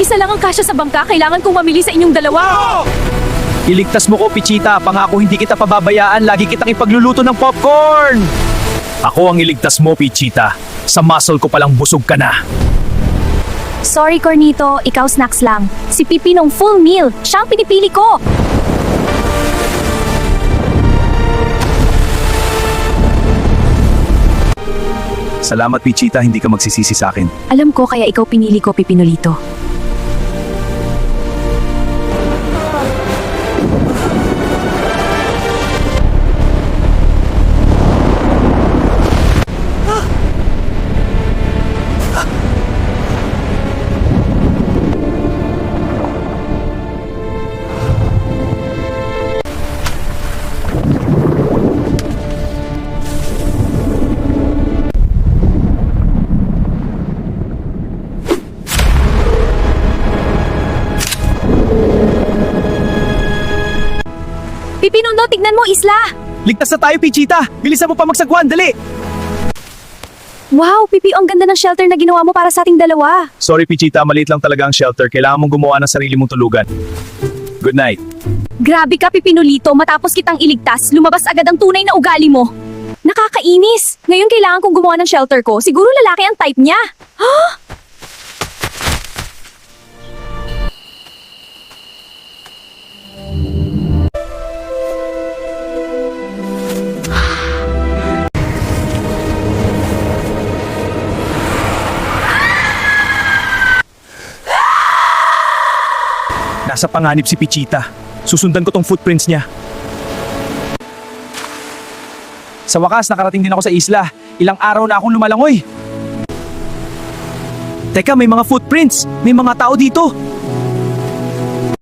isa lang ang kasya sa bangka. Kailangan kong mamili sa inyong dalawa. Iligtas mo ko, Pichita. Pangako hindi kita pababayaan. Lagi kitang ipagluluto ng popcorn. Ako ang iligtas mo, Pichita. Sa muscle ko palang busog ka na. Sorry, Cornito. Ikaw snacks lang. Si Pipi nung full meal. Siya ang pinipili ko. Salamat, Pichita. Hindi ka magsisisi sa akin. Alam ko kaya ikaw pinili ko, Pipinolito. Pipinuno, tignan mo, isla! Ligtas na tayo, Pichita. Bilisan mo pa magsagwan. Dali! Wow, Pipi, ang ganda ng shelter na ginawa mo para sa ating dalawa. Sorry, Pichita. Maliit lang talaga ang shelter. Kailangan mong gumawa ng sarili mong tulugan. Good night. Grabe ka, Pipinolito. Matapos kitang iligtas, lumabas agad ang tunay na ugali mo. Nakakainis. Ngayon kailangan kong gumawa ng shelter ko. Siguro lalaki ang type niya. Huh? Nasa panganib si Pichita. Susundan ko tong footprints niya. Sa wakas, nakarating din ako sa isla. Ilang araw na akong lumalangoy. Teka, may mga footprints. May mga tao dito.